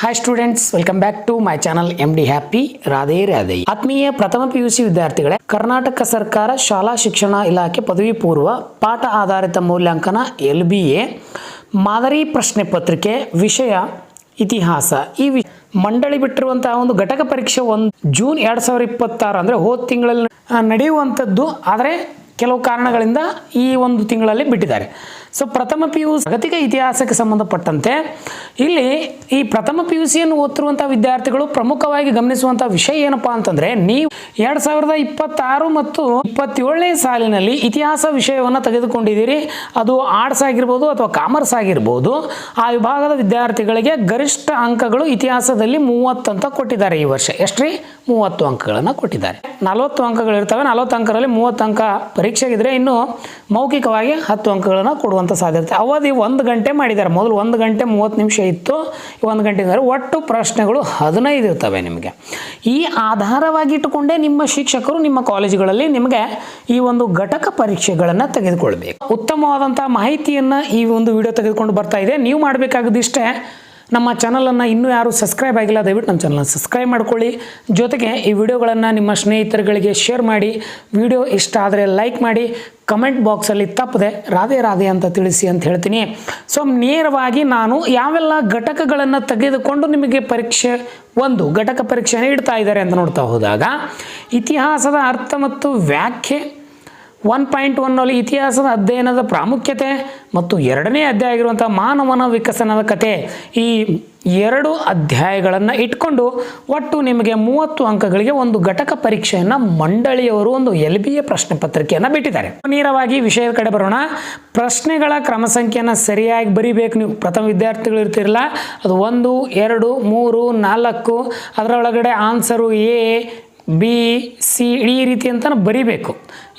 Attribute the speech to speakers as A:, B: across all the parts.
A: Hi students, welcome back to my channel MD happy. Radhe Radhe. ಆತ್ಮೀಯ ಪ್ರಥಮ PUC ವಿದ್ಯಾರ್ಥಿಗಳೇ, ಕರ್ನಾಟಕ ಸರ್ಕಾರ ಶಾಲಾ ಶಿಕ್ಷಣ ಇಲಾಖೆ ಪದವಿ ಪೂರ್ವ ಪಾಠ ಆಧಾರಿತ ಮೌಲ್ಯಾಂಕನ LBA ಮಾದರಿ ಪ್ರಶ್ನೆ ಪತ್ರಿಕೆ ವಿಷಯ ಇತಿಹಾಸ ಈ ಮಂಡಳಿ ಬಿಟ್ಟಿರುವಂತಹ ಒಂದು ಘಟಕ ಪರೀಕ್ಷೆ ಜೂನ್ 2026 ಅಂದರೆ ಹೋದ ತಿಂಗಳಲ್ಲಿ ನಡೆಯುವಂಥದ್ದು. ಆದರೆ ಕೆಲವು ಕಾರಣಗಳಿಂದ ಈ ಒಂದು ತಿಂಗಳಲ್ಲಿ ಬಿಟ್ಟಿದ್ದಾರೆ. ಸೊ ಪ್ರಥಮ PUC ಜಾಗತಿಕ ಇತಿಹಾಸಕ್ಕೆ ಸಂಬಂಧಪಟ್ಟಂತೆ ಇಲ್ಲಿ ಈ ಪ್ರಥಮ PUCಯನ್ನು ಓದ್ತಿರುವಂಥ ವಿದ್ಯಾರ್ಥಿಗಳು ಪ್ರಮುಖವಾಗಿ ಗಮನಿಸುವಂಥ ವಿಷಯ ಏನಪ್ಪಾ ಅಂತಂದರೆ, ನೀವು 2026 ಮತ್ತು 27ನೇ ಸಾಲಿನಲ್ಲಿ ಇತಿಹಾಸ ವಿಷಯವನ್ನು ತೆಗೆದುಕೊಂಡಿದ್ದೀರಿ. ಅದು ಆರ್ಟ್ಸ್ ಆಗಿರ್ಬೋದು ಅಥವಾ ಕಾಮರ್ಸ್ ಆಗಿರ್ಬೋದು. ಆ ವಿಭಾಗದ ವಿದ್ಯಾರ್ಥಿಗಳಿಗೆ ಗರಿಷ್ಠ ಅಂಕಗಳು ಇತಿಹಾಸದಲ್ಲಿ 30 ಅಂತ ಕೊಟ್ಟಿದ್ದಾರೆ. ಈ ವರ್ಷ ಎಷ್ಟ್ರಿ 30 ಅಂಕಗಳನ್ನು ಕೊಟ್ಟಿದ್ದಾರೆ. 40 ಅಂಕಗಳು ಇರ್ತವೆ. 40 ಅಂಕದಲ್ಲಿ 30 ಅಂಕ ಪರೀಕ್ಷೆಗಿದ್ರೆ ಇನ್ನು ಮೌಖಿಕವಾಗಿ 10 ಅಂಕಗಳನ್ನು ಕೊಡುವಂಥ ಸಾಧ್ಯತೆ. ಅವಧಿ 1 ಗಂಟೆ ಮಾಡಿದ್ದಾರೆ. ಮೊದಲು 1 ಗಂಟೆ 30 ನಿಮಿಷ ಇತ್ತು. 1 ಗಂಟೆ ಅಂದರೆ ಒಟ್ಟು ಪ್ರಶ್ನೆಗಳು 15 ಇರ್ತವೆ ನಿಮಗೆ. ಈ ಆಧಾರವಾಗಿಟ್ಟುಕೊಂಡೇ ನಿಮ್ಮ ಶಿಕ್ಷಕರು ನಿಮ್ಮ ಕಾಲೇಜುಗಳಲ್ಲಿ ನಿಮಗೆ ಈ ಒಂದು ಘಟಕ ಪರೀಕ್ಷೆಗಳನ್ನು ತೆಗೆದುಕೊಳ್ಬೇಕು. ಉತ್ತಮವಾದಂಥ ಮಾಹಿತಿಯನ್ನು ಈ ಒಂದು ವಿಡಿಯೋ ತೆಗೆದುಕೊಂಡು ಬರ್ತಾ ಇದೆ. ನೀವು ಮಾಡಬೇಕಾಗಿದ್ದಿಷ್ಟೇ, ನಮ್ಮ ಚಾನಲನ್ನು ಇನ್ನೂ ಯಾರು ಸಬ್ಸ್ಕ್ರೈಬ್ ಆಗಿಲ್ಲ, ದಯವಿಟ್ಟು ನಮ್ಮ ಚಾನಲನ್ನು ಸಬ್ಸ್ಕ್ರೈಬ್ ಮಾಡ್ಕೊಳ್ಳಿ. ಜೊತೆಗೆ ಈ ವಿಡಿಯೋಗಳನ್ನು ನಿಮ್ಮ ಸ್ನೇಹಿತರುಗಳಿಗೆ ಶೇರ್ ಮಾಡಿ. ವಿಡಿಯೋ ಇಷ್ಟ ಆದರೆ ಲೈಕ್ ಮಾಡಿ. ಕಮೆಂಟ್ ಬಾಕ್ಸಲ್ಲಿ ತಪ್ಪದೆ ರಾಧೆ ರಾಧೆ ಅಂತ ತಿಳಿಸಿ ಅಂತ ಹೇಳ್ತೀನಿ. ಸೊ ನೇರವಾಗಿ ನಾನು ಯಾವೆಲ್ಲ ಘಟಕಗಳನ್ನು ತೆಗೆದುಕೊಂಡು ನಿಮಗೆ ಪರೀಕ್ಷೆ ಘಟಕ ಪರೀಕ್ಷೆಯನ್ನು ಇಡ್ತಾ ಇದ್ದಾರೆ ಅಂತ ನೋಡ್ತಾ ಹೋದಾಗ, ಇತಿಹಾಸದ ಅರ್ಥ ಮತ್ತು ವ್ಯಾಖ್ಯೆ 1.1ನಲ್ಲಿ ಇತಿಹಾಸದ ಅಧ್ಯಯನದ ಪ್ರಾಮುಖ್ಯತೆ ಮತ್ತು 2ನೇ ಅಧ್ಯಾಯ ಆಗಿರುವಂಥ ಮಾನವನ ವಿಕಸನದ ಕತೆ, ಈ 2 ಅಧ್ಯಾಯಗಳನ್ನು ಇಟ್ಕೊಂಡು ಒಟ್ಟು ನಿಮಗೆ 30 ಅಂಕಗಳಿಗೆ ಒಂದು ಘಟಕ ಪರೀಕ್ಷೆಯನ್ನು ಮಂಡಳಿಯವರು ಒಂದು LBA ಪ್ರಶ್ನೆ ಪತ್ರಿಕೆಯನ್ನು ಬಿಟ್ಟಿದ್ದಾರೆ. ನೇರವಾಗಿ ವಿಷಯದ ಕಡೆ ಬರೋಣ. ಪ್ರಶ್ನೆಗಳ ಕ್ರಮ ಸಂಖ್ಯೆಯನ್ನು ಸರಿಯಾಗಿ ಬರೀಬೇಕು. ನೀವು ಪ್ರಥಮ ವಿದ್ಯಾರ್ಥಿಗಳು ಇರ್ತಿರಲ್ಲ, ಅದು 1, 2, 3, 4 ಅದರೊಳಗಡೆ ಆನ್ಸರು A, B, C ಈ ರೀತಿ ಅಂತ ಬರಿಬೇಕು.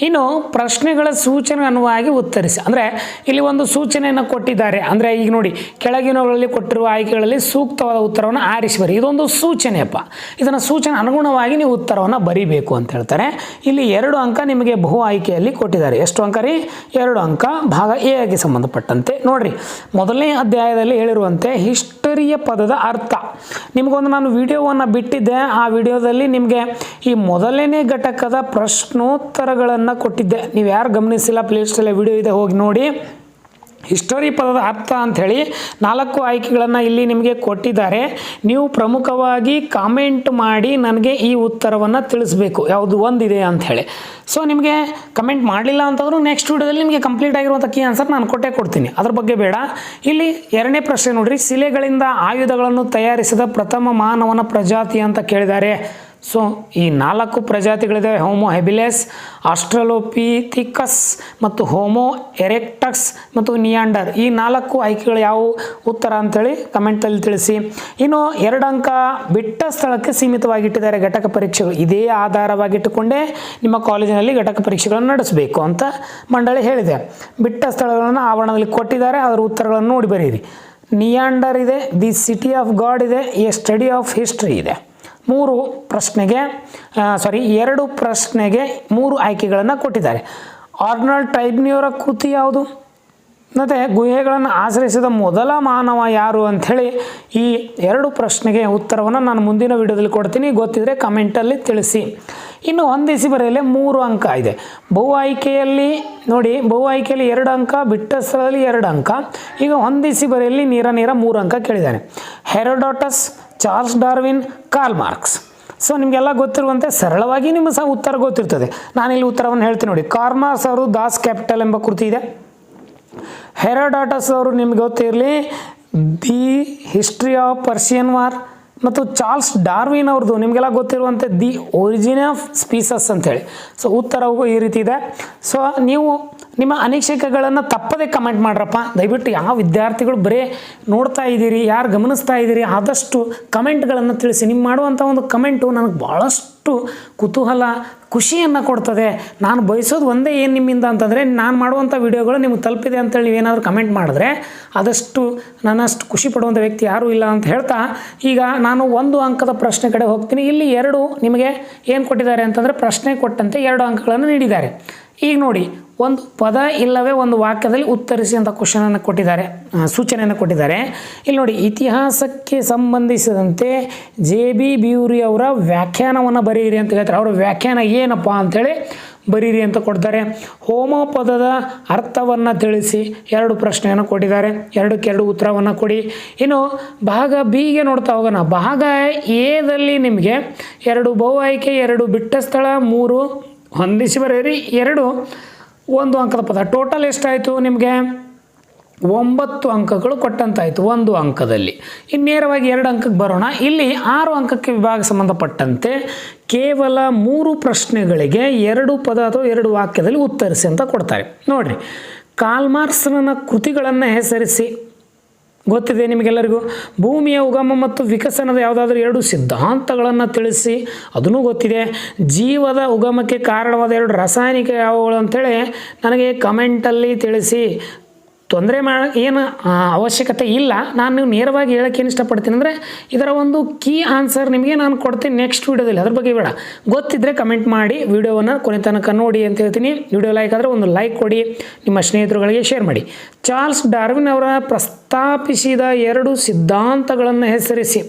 A: ಇನ್ನು ಪ್ರಶ್ನೆಗಳ ಸೂಚನೆ ಅನುವಾಗಿ ಉತ್ತರಿಸಿ. ಅಂದರೆ ಇಲ್ಲಿ ಒಂದು ಸೂಚನೆಯನ್ನು ಕೊಟ್ಟಿದ್ದಾರೆ. ಅಂದರೆ ಈಗ ನೋಡಿ, ಕೆಳಗಿನವುಗಳಲ್ಲಿ ಕೊಟ್ಟಿರುವ ಆಯ್ಕೆಗಳಲ್ಲಿ ಸೂಕ್ತವಾದ ಉತ್ತರವನ್ನು ಆರಿಸಿ ಬರಿ. ಇದೊಂದು ಸೂಚನೆಯಪ್ಪ. ಇದನ್ನು ಸೂಚನೆ ಅನುಗುಣವಾಗಿ ನೀವು ಉತ್ತರವನ್ನು ಬರಿಬೇಕು ಅಂತ ಹೇಳ್ತಾರೆ. ಇಲ್ಲಿ 2 ಅಂಕ ನಿಮಗೆ ಬಹು ಆಯ್ಕೆಯಲ್ಲಿ ಕೊಟ್ಟಿದ್ದಾರೆ. ಎಷ್ಟು ಅಂಕ ರೀ? 2 ಅಂಕ ಭಾಗ A ಆಗಿ ಸಂಬಂಧಪಟ್ಟಂತೆ. ನೋಡ್ರಿ, ಮೊದಲನೇ ಅಧ್ಯಾಯದಲ್ಲಿ ಹೇಳಿರುವಂತೆ ಹಿಸ್ಟರಿಯ ಪದದ ಅರ್ಥ ನಿಮಗೊಂದು ನಾನು ವಿಡಿಯೋವನ್ನು ಬಿಟ್ಟಿದ್ದೆ. ಆ ವಿಡಿಯೋದಲ್ಲಿ ನಿಮಗೆ ಈ ಮೊದಲನೇ ಘಟಕದ ಪ್ರಶ್ನೋತ್ತರಗಳನ್ನು ಕೊಟ್ಟಿದ್ದೆ. ನೀವು ಯಾರು ಗಮನಿಸಿಲ್ಲ, ಪ್ಲೇಲಿಸ್ಟಲ್ಲಿ ವಿಡಿಯೋ ಇದೆ, ಹೋಗಿ ನೋಡಿ. ಹಿಸ್ಟರಿ ಪದದ ಅರ್ಥ ಅಂಥೇಳಿ 4 ಆಯ್ಕೆಗಳನ್ನು ಇಲ್ಲಿ ನಿಮಗೆ ಕೊಟ್ಟಿದ್ದಾರೆ. ನೀವು ಪ್ರಮುಖವಾಗಿ ಕಾಮೆಂಟ್ ಮಾಡಿ ನನಗೆ ಈ ಉತ್ತರವನ್ನು ತಿಳಿಸ್ಬೇಕು, ಯಾವುದು ಒಂದಿದೆ ಅಂಥೇಳಿ. ಸೊ ನಿಮಗೆ ಕಮೆಂಟ್ ಮಾಡಲಿಲ್ಲ ಅಂತಂದ್ರೂ ನೆಕ್ಸ್ಟ್ ವಿಡಿಯೋದಲ್ಲಿ ನಿಮಗೆ ಕಂಪ್ಲೀಟ್ ಆಗಿರುವಂಥ ಕೀ ಆನ್ಸರ್ ನಾನು ಕೊಡ್ತೀನಿ. ಅದ್ರ ಬಗ್ಗೆ ಬೇಡ. ಇಲ್ಲಿ 2ನೇ ಪ್ರಶ್ನೆ ನೋಡ್ರಿ, ಶಿಲೆಗಳಿಂದ ಆಯುಧಗಳನ್ನು ತಯಾರಿಸಿದ ಪ್ರಥಮ ಮಾನವನ ಪ್ರಜಾತಿ ಅಂತ ಕೇಳಿದ್ದಾರೆ. ಸೊ ಈ 4 ಪ್ರಜಾತಿಗಳಿದೆ. ಹೋಮೋ ಹೆಬಿಲೆಸ್, ಆಸ್ಟ್ರಲೋಪಿಥಿಕಸ್ ಮತ್ತು ಹೋಮೋ ಎರೆಕ್ಟಸ್ ಮತ್ತು ನಿಯಾಂಡರ್. ಈ 4 ಆಯ್ಕೆಗಳು ಯಾವುವು ಉತ್ತರ ಅಂಥೇಳಿ ಕಮೆಂಟಲ್ಲಿ ತಿಳಿಸಿ. ಇನ್ನು 2 ಅಂಕ ಬಿಟ್ಟ ಸ್ಥಳಕ್ಕೆ ಸೀಮಿತವಾಗಿಟ್ಟಿದ್ದಾರೆ ಘಟಕ ಪರೀಕ್ಷೆಗಳು. ಇದೇ ಆಧಾರವಾಗಿಟ್ಟುಕೊಂಡೇ ನಿಮ್ಮ ಕಾಲೇಜಿನಲ್ಲಿ ಘಟಕ ಪರೀಕ್ಷೆಗಳನ್ನು ನಡೆಸಬೇಕು ಅಂತ ಮಂಡಳಿ ಹೇಳಿದೆ. ಬಿಟ್ಟ ಸ್ಥಳಗಳನ್ನು ಆವರಣದಲ್ಲಿ ಕೊಟ್ಟಿದ್ದಾರೆ. ಅದರ ಉತ್ತರಗಳನ್ನು ನೋಡಿ ಬರೀರಿ. ನಿಯಾಂಡರ್ ಇದೆ, ದಿ ಸಿಟಿ ಆಫ್ ಗಾಡ್ ಇದೆ, ಎ ಸ್ಟಡಿ ಆಫ್ ಹಿಸ್ಟ್ರಿ ಇದೆ. 2 ಪ್ರಶ್ನೆಗೆ 3 ಆಯ್ಕೆಗಳನ್ನು ಕೊಟ್ಟಿದ್ದಾರೆ. ಆರ್ನಾಲ್ಡ್ ಟೈಬ್ನಿಯವರ ಕೃತಿ ಯಾವುದು? ಮತ್ತು ಗುಹೆಗಳನ್ನು ಆಶ್ರಯಿಸಿದ ಮೊದಲ ಮಾನವ ಯಾರು ಅಂಥೇಳಿ ಈ 2 ಪ್ರಶ್ನೆಗೆ ಉತ್ತರವನ್ನು ನಾನು ಮುಂದಿನ ವಿಡಿಯೋದಲ್ಲಿ ಕೊಡ್ತೀನಿ. ಗೊತ್ತಿದ್ದರೆ ಕಮೆಂಟಲ್ಲಿ ತಿಳಿಸಿ. ಇನ್ನು ಹೊಂದಿಸಿ ಬರೆಯಲೇ 3 ಅಂಕ ಇದೆ. ಬಹು ಆಯ್ಕೆಯಲ್ಲಿ ನೋಡಿ, ಬಹು ಆಯ್ಕೆಯಲ್ಲಿ 2 ಅಂಕ, ಬಿಟ್ಟ ಸ್ಥಳದಲ್ಲಿ 2 ಅಂಕ. ಈಗ ಹೊಂದಿಸಿ ಬರೆಯಲ್ಲಿ ನೇರ 3 ಅಂಕ ಕೇಳಿದ್ದಾನೆ. Herodotus, Charles Darwin, Karl Marx. So ನಿಮಗೆಲ್ಲ ಗೊತ್ತಿರುವಂತೆ ಸರಳವಾಗಿ ನಿಮ್ಮ ಸಹ ಉತ್ತರ ಗೊತ್ತಿರ್ತದೆ. ನಾನಿಲ್ಲಿ ಉತ್ತರವನ್ನು ಹೇಳ್ತೀನಿ ನೋಡಿ. ಕಾರ್ಲ್ ಮಾರ್ಕ್ಸ್ ಅವರು ದಾಸ್ ಕ್ಯಾಪಿಟಲ್ ಎಂಬ ಕೃತಿ ಇದೆ. ಹೆರೋಡಾಟಸ್ ಅವರು ನಿಮ್ಗೆ ಗೊತ್ತಿರಲಿ the history of Persian war. ಮತ್ತು ಚಾರ್ಲ್ಸ್ ಡಾರ್ವಿನ್ ಅವ್ರದ್ದು ನಿಮಗೆಲ್ಲ ಗೊತ್ತಿರುವಂತೆ ದಿ ಒರಿಜಿನ್ ಆಫ್ ಸ್ಪೀಸಸ್ ಅಂತೇಳಿ. ಸೊ ಉತ್ತರವು ಈ ರೀತಿ ಇದೆ. ಸೊ ನೀವು ನಿಮ್ಮ ಅನಿಸಿಕೆಗಳನ್ನು ತಪ್ಪದೇ ಕಮೆಂಟ್ ಮಾಡ್ರಪ್ಪ. ದಯವಿಟ್ಟು ಯಾವ ವಿದ್ಯಾರ್ಥಿಗಳು ಬರೀ ನೋಡ್ತಾ ಇದ್ದೀರಿ, ಯಾರು ಗಮನಿಸ್ತಾ ಇದ್ದೀರಿ, ಆದಷ್ಟು ಕಮೆಂಟ್ಗಳನ್ನು ತಿಳಿಸಿ. ನೀವು ಮಾಡುವಂಥ ಒಂದು ಕಮೆಂಟು ನನಗೆ ಭಾಳಷ್ಟು ಕುತೂಹಲ, ಖುಷಿಯನ್ನು ಕೊಡ್ತದೆ. ನಾನು ಬಯಸೋದು ಒಂದೇ ಏನು ನಿಮ್ಮಿಂದ ಅಂತಂದರೆ, ನಾನು ಮಾಡುವಂಥ ವಿಡಿಯೋಗಳು ನಿಮ್ಗೆ ತಲುಪಿದೆ ಅಂತೇಳಿ ನೀವೇನಾದರೂ ಕಮೆಂಟ್ ಮಾಡಿದ್ರೆ ಆದಷ್ಟು ನನ್ನಷ್ಟು ಖುಷಿ ಪಡುವಂಥ ವ್ಯಕ್ತಿ ಯಾರೂ ಇಲ್ಲ ಅಂತ ಹೇಳ್ತಾ, ಈಗ ನಾನು 1 ಅಂಕದ ಪ್ರಶ್ನೆ ಕಡೆ ಹೋಗ್ತೀನಿ. ಇಲ್ಲಿ 2 ನಿಮಗೆ ಏನು ಕೊಟ್ಟಿದ್ದಾರೆ ಅಂತಂದರೆ, ಪ್ರಶ್ನೆ ಕೊಟ್ಟಂತೆ 2 ಅಂಕಗಳನ್ನು ನೀಡಿದ್ದಾರೆ. ಈಗ ನೋಡಿ, ಒಂದು ಪದ ಇಲ್ಲವೇ ಒಂದು ವಾಕ್ಯದಲ್ಲಿ ಉತ್ತರಿಸಿ ಅಂತ ಕ್ವಶನನ್ನು ಕೊಟ್ಟಿದ್ದಾರೆ, ಸೂಚನೆಯನ್ನು ಕೊಟ್ಟಿದ್ದಾರೆ. ಇಲ್ಲಿ ನೋಡಿ, ಇತಿಹಾಸಕ್ಕೆ ಸಂಬಂಧಿಸಿದಂತೆ JB ಬ್ಯೂರಿ ಅವರ ವ್ಯಾಖ್ಯಾನವನ್ನು ಬರೀರಿ ಅಂತ ಹೇಳ್ತಾರೆ. ಅವರ ವ್ಯಾಖ್ಯಾನ ಏನಪ್ಪ ಅಂಥೇಳಿ ಬರೀರಿ ಅಂತ ಕೊಡ್ತಾರೆ. ಹೋಮ ಪದದ ಅರ್ಥವನ್ನು ತಿಳಿಸಿ 2 ಪ್ರಶ್ನೆಯನ್ನು ಕೊಟ್ಟಿದ್ದಾರೆ. 2ಕ್ಕೆ 2 ಉತ್ತರವನ್ನು ಕೊಡಿ. ಇನ್ನು ಭಾಗ ಬಿಗೆ ನೋಡ್ತಾ ಹೋಗೋಣ. ಭಾಗ ಎದಲ್ಲಿ ನಿಮಗೆ 2 ಬಹು ಆಯ್ಕೆ, 2 ಬಿಟ್ಟ ಸ್ಥಳ, 3 ಹೊಂದಿಸಿ ಬರೀರಿ, 2 1 ಅಂಕದ ಪದ. ಟೋಟಲ್ ಎಷ್ಟಾಯಿತು ನಿಮಗೆ? 9 ಅಂಕಗಳು ಕೊಟ್ಟಂತಾಯಿತು 1 ಅಂಕದಲ್ಲಿ. ಇನ್ನು ನೇರವಾಗಿ 2 ಅಂಕಕ್ಕೆ ಬರೋಣ. ಇಲ್ಲಿ 6 ಅಂಕಕ್ಕೆ ವಿಭಾಗ ಸಂಬಂಧಪಟ್ಟಂತೆ ಕೇವಲ 3 ಪ್ರಶ್ನೆಗಳಿಗೆ 2 ಪದ ಅಥವಾ 2 ವಾಕ್ಯದಲ್ಲಿ ಉತ್ತರಿಸಿ ಅಂತ ಕೊಡ್ತಾರೆ. ನೋಡಿರಿ, ಕಾರ್ಲ್ ಮಾರ್ಕ್ಸ್ನ ಕೃತಿಗಳನ್ನು ಹೆಸರಿಸಿ. ಗೊತ್ತಿದೆ ನಿಮಗೆಲ್ಲರಿಗೂ. ಭೂಮಿಯ ಉಗಮ ಮತ್ತು ವಿಕಸನದ ಯಾವುದಾದ್ರೂ 2 ಸಿದ್ಧಾಂತಗಳನ್ನು ತಿಳಿಸಿ, ಅದನ್ನು ಗೊತ್ತಿದೆ. ಜೀವದ ಉಗಮಕ್ಕೆ ಕಾರಣವಾದ 2 ರಾಸಾಯನಿಕ ಯಾವುಗಳು ಅಂಥೇಳಿ ನನಗೆ ಕಮೆಂಟಲ್ಲಿ ತಿಳಿಸಿ. ತೊಂದರೆ ಏನು ಅವಶ್ಯಕತೆ ಇಲ್ಲ. ನಾನು ನೇರವಾಗಿ ಹೇಳೋಕ್ಕೆ ಏನು ಇಷ್ಟಪಡ್ತೀನಿ ಅಂದರೆ, ಇದರ ಒಂದು ಕೀ ಆನ್ಸರ್ ನಿಮಗೆ ನಾನು ಕೊಡ್ತೀನಿ ನೆಕ್ಸ್ಟ್ ವೀಡಿಯೋದಲ್ಲಿ. ಅದ್ರ ಬಗ್ಗೆ ಬೇಡ, ಗೊತ್ತಿದ್ದರೆ ಕಮೆಂಟ್ ಮಾಡಿ, ವಿಡಿಯೋವನ್ನು ಕೊನೆ ತನಕ ನೋಡಿ ಅಂತ ಹೇಳ್ತೀನಿ. ವಿಡಿಯೋ ಲೈಕ್ ಆದರೆ ಒಂದು ಲೈಕ್ ಕೊಡಿ, ನಿಮ್ಮ ಸ್ನೇಹಿತರುಗಳಿಗೆ ಶೇರ್ ಮಾಡಿ. ಚಾರ್ಲ್ಸ್ ಡಾರ್ವಿನ್ ಅವರ ಪ್ರಸ್ತಾಪಿಸಿದ 2 ಸಿದ್ಧಾಂತಗಳನ್ನು ಹೆಸರಿಸಿ.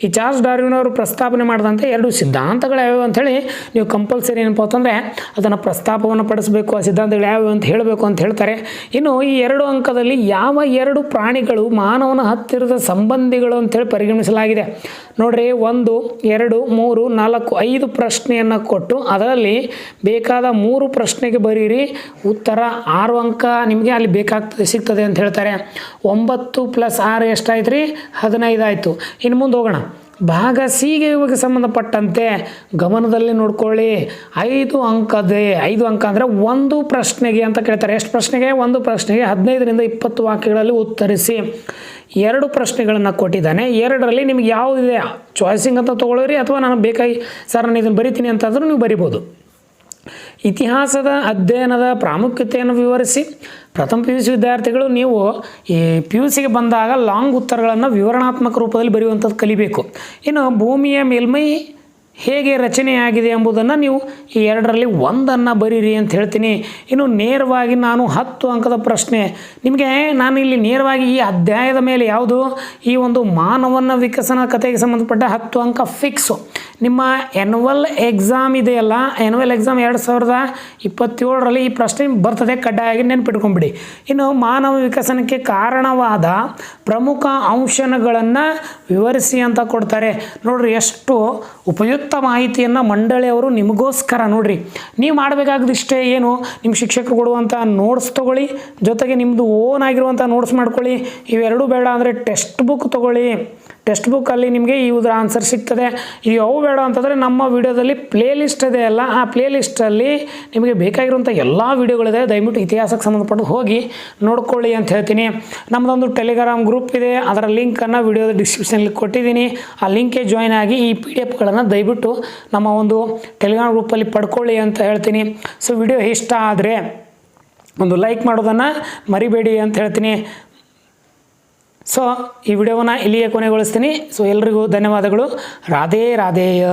A: ಈ ಚಾರ್ಲ್ಸ್ ಡಾರ್ವಿನ್ ಅವರು ಪ್ರಸ್ತಾಪನೆ ಮಾಡಿದಂಥ 2 ಸಿದ್ಧಾಂತಗಳು ಯಾವ್ಯಾವು ಅಂಥೇಳಿ ನೀವು ಕಂಪಲ್ಸರಿ ಏನಪ್ಪ ಅಂತಂದರೆ ಅದನ್ನು ಪ್ರಸ್ತಾಪವನ್ನು ಪಡಿಸಬೇಕು. ಆ ಸಿದ್ಧಾಂತಗಳು ಯಾವ್ಯಾವು ಅಂತ ಹೇಳಬೇಕು ಅಂತ ಹೇಳ್ತಾರೆ. ಇನ್ನು ಈ 2 ಅಂಕದಲ್ಲಿ ಯಾವ 2 ಪ್ರಾಣಿಗಳು ಮಾನವನ ಹತ್ತಿರದ ಸಂಬಂಧಿಗಳು ಅಂಥೇಳಿ ಪರಿಗಣಿಸಲಾಗಿದೆ. ನೋಡ್ರಿ, 1 2 3 4 5 ಪ್ರಶ್ನೆಯನ್ನು ಕೊಟ್ಟು ಅದರಲ್ಲಿ ಬೇಕಾದ 3 ಪ್ರಶ್ನೆಗೆ ಬರೀರಿ. ಉತ್ತರ 6 ಅಂಕ ನಿಮಗೆ ಅಲ್ಲಿ ಬೇಕಾಗ್ತದೆ, ಸಿಗ್ತದೆ ಅಂತ ಹೇಳ್ತಾರೆ. 9 + 6 ಎಷ್ಟಾಯ್ತು ರೀ? 15 ಆಯಿತು. ಇನ್ನು ಮುಂದೆ ಹೋಗೋಣ. ಭಾಗ ಸಿಗೆ ಇವಾಗ ಸಂಬಂಧಪಟ್ಟಂತೆ ಗಮನದಲ್ಲಿ ನೋಡ್ಕೊಳ್ಳಿ. 5 ಅಂಕದೇ. 5 ಅಂಕ ಅಂದರೆ 1 ಪ್ರಶ್ನೆಗೆ ಅಂತ ಕೇಳ್ತಾರೆ. ಎಷ್ಟು ಪ್ರಶ್ನೆಗೆ? 1 ಪ್ರಶ್ನೆಗೆ 15 ರಿಂದ 20 ವಾಕ್ಯಗಳಲ್ಲಿ ಉತ್ತರಿಸಿ. 2 ಪ್ರಶ್ನೆಗಳನ್ನು ಕೊಟ್ಟಿದ್ದಾನೆ. 2ರಲ್ಲಿ ನಿಮ್ಗೆ ಯಾವುದಿದೆ ಚಾಯ್ಸಿಂಗ್ ಅಂತ ತೊಗೊಳ್ಳಿರಿ, ಅಥವಾ ನಾನು ಬೇಕಾಗಿ ಸರ್ ನಾನು ಇದನ್ನು ಬರಿತೀನಿ ಅಂತಂದ್ರೂ ನೀವು ಬರಿಬೋದು. ಇತಿಹಾಸದ ಅಧ್ಯಯನದ ಪ್ರಾಮುಖ್ಯತೆಯನ್ನು ವಿವರಿಸಿ. ಪ್ರಥಮ PUC ವಿದ್ಯಾರ್ಥಿಗಳು ನೀವು ಈ PUCಗೆ ಬಂದಾಗ ಲಾಂಗ್ ಉತ್ತರಗಳನ್ನು ವಿವರಣಾತ್ಮಕ ರೂಪದಲ್ಲಿ ಬರೆಯುವಂಥದ್ದು ಕಲಿಬೇಕು. ಇನ್ನು ಭೂಮಿಯ ಮೇಲ್ಮೈ ಹೇಗೆ ರಚನೆಯಾಗಿದೆ ಎಂಬುದನ್ನು ನೀವು ಈ 2ರಲ್ಲಿ 1 ಬರೀರಿ ಅಂತ ಹೇಳ್ತೀನಿ. ಇನ್ನು ನೇರವಾಗಿ ನಾನು 10 ಅಂಕದ ಪ್ರಶ್ನೆ ನಿಮಗೆ ನಾನು ಇಲ್ಲಿ ನೇರವಾಗಿ ಈ ಅಧ್ಯಾಯದ ಮೇಲೆ ಯಾವುದು ಈ ಒಂದು ಮಾನವನ ವಿಕಸನ ಕಥೆಗೆ ಸಂಬಂಧಪಟ್ಟ 10 ಅಂಕ ಫಿಕ್ಸು. ನಿಮ್ಮ ಆ್ಯನ್ಯುವಲ್ ಎಕ್ಸಾಮ್ ಇದೆಯಲ್ಲ, ಆ್ಯನ್ಯುವಲ್ ಎಕ್ಸಾಮ್ 2027ರಲ್ಲಿ ಈ ಪ್ರಶ್ನೆ ಬರ್ತದೆ, ಕಡ್ಡಾಯವಾಗಿ ನೆನಪಿಟ್ಕೊಂಡ್ಬಿಡಿ. ಇನ್ನು ಮಾನವ ವಿಕಸನಕ್ಕೆ ಕಾರಣವಾದ ಪ್ರಮುಖ ಅಂಶಗಳನ್ನು ವಿವರಿಸಿ ಅಂತ ಕೊಡ್ತಾರೆ. ನೋಡ್ರಿ, ಎಷ್ಟು ಉಪಯುಕ್ತ ಮಾಹಿತಿಯನ್ನು ಮಂಡಳಿಯವರು ನಿಮಗೋಸ್ಕರ. ನೋಡ್ರಿ, ನೀವು ಮಾಡಬೇಕಾಗಿಷ್ಟೇ ಏನು, ನಿಮ್ಮ ಶಿಕ್ಷಕರು ಕೊಡುವಂಥ ನೋಟ್ಸ್ ತೊಗೊಳ್ಳಿ, ಜೊತೆಗೆ ನಿಮ್ಮದು ಓನ್ ಆಗಿರುವಂಥ ನೋಟ್ಸ್ ಮಾಡ್ಕೊಳ್ಳಿ. ಇವೆರಡೂ ಬೇಡ ಅಂದರೆ ಟೆಕ್ಸ್ಟ್ ಬುಕ್ ತೊಗೊಳ್ಳಿ. ಟೆಕ್ಸ್ಟ್ ಬುಕ್ಕಲ್ಲಿ ನಿಮಗೆ ಇವುದರ ಆನ್ಸರ್ ಸಿಗ್ತದೆ. ಇದು ಯಾವ ಬೇಡ ಅಂತಂದರೆ ನಮ್ಮ ವಿಡಿಯೋದಲ್ಲಿ ಪ್ಲೇ ಲಿಸ್ಟ್ ಇದೆ ಅಲ್ಲ, ಆ ಪ್ಲೇ ಲಿಸ್ಟಲ್ಲಿ ನಿಮಗೆ ಬೇಕಾಗಿರುವಂಥ ಎಲ್ಲ ವಿಡಿಯೋಗಳಿದೆ. ದಯವಿಟ್ಟು ಇತಿಹಾಸಕ್ಕೆ ಸಂಬಂಧಪಟ್ಟು ಹೋಗಿ ನೋಡ್ಕೊಳ್ಳಿ ಅಂತ ಹೇಳ್ತೀನಿ. ನಮ್ಮದೊಂದು ಟೆಲಿಗ್ರಾಮ್ ಗ್ರೂಪ್ ಇದೆ, ಅದರ ಲಿಂಕನ್ನು ವಿಡಿಯೋದ ಡಿಸ್ಕ್ರಿಪ್ಷನಲ್ಲಿ ಕೊಟ್ಟಿದ್ದೀನಿ. ಆ ಲಿಂಕ್ಗೆ ಜಾಯ್ನ್ ಆಗಿ ಈ PDF ದಯವಿಟ್ಟು ನಮ್ಮ ಒಂದು ಟೆಲಿಗ್ರಾಮ್ ಗ್ರೂಪಲ್ಲಿ ಪಡ್ಕೊಳ್ಳಿ ಅಂತ ಹೇಳ್ತೀನಿ. ಸೊ ವಿಡಿಯೋ ಇಷ್ಟ ಆದರೆ ಒಂದು ಲೈಕ್ ಮಾಡೋದನ್ನು ಮರಿಬೇಡಿ ಅಂತ ಹೇಳ್ತೀನಿ. ಸೊ ಈ ವಿಡಿಯೋವನ್ನು ಇಲ್ಲಿಯೇ ಕೊನೆಗೊಳಿಸ್ತೀನಿ. ಸೊ ಎಲ್ರಿಗೂ ಧನ್ಯವಾದಗಳು. ರಾಧೇ ರಾಧೇಯ.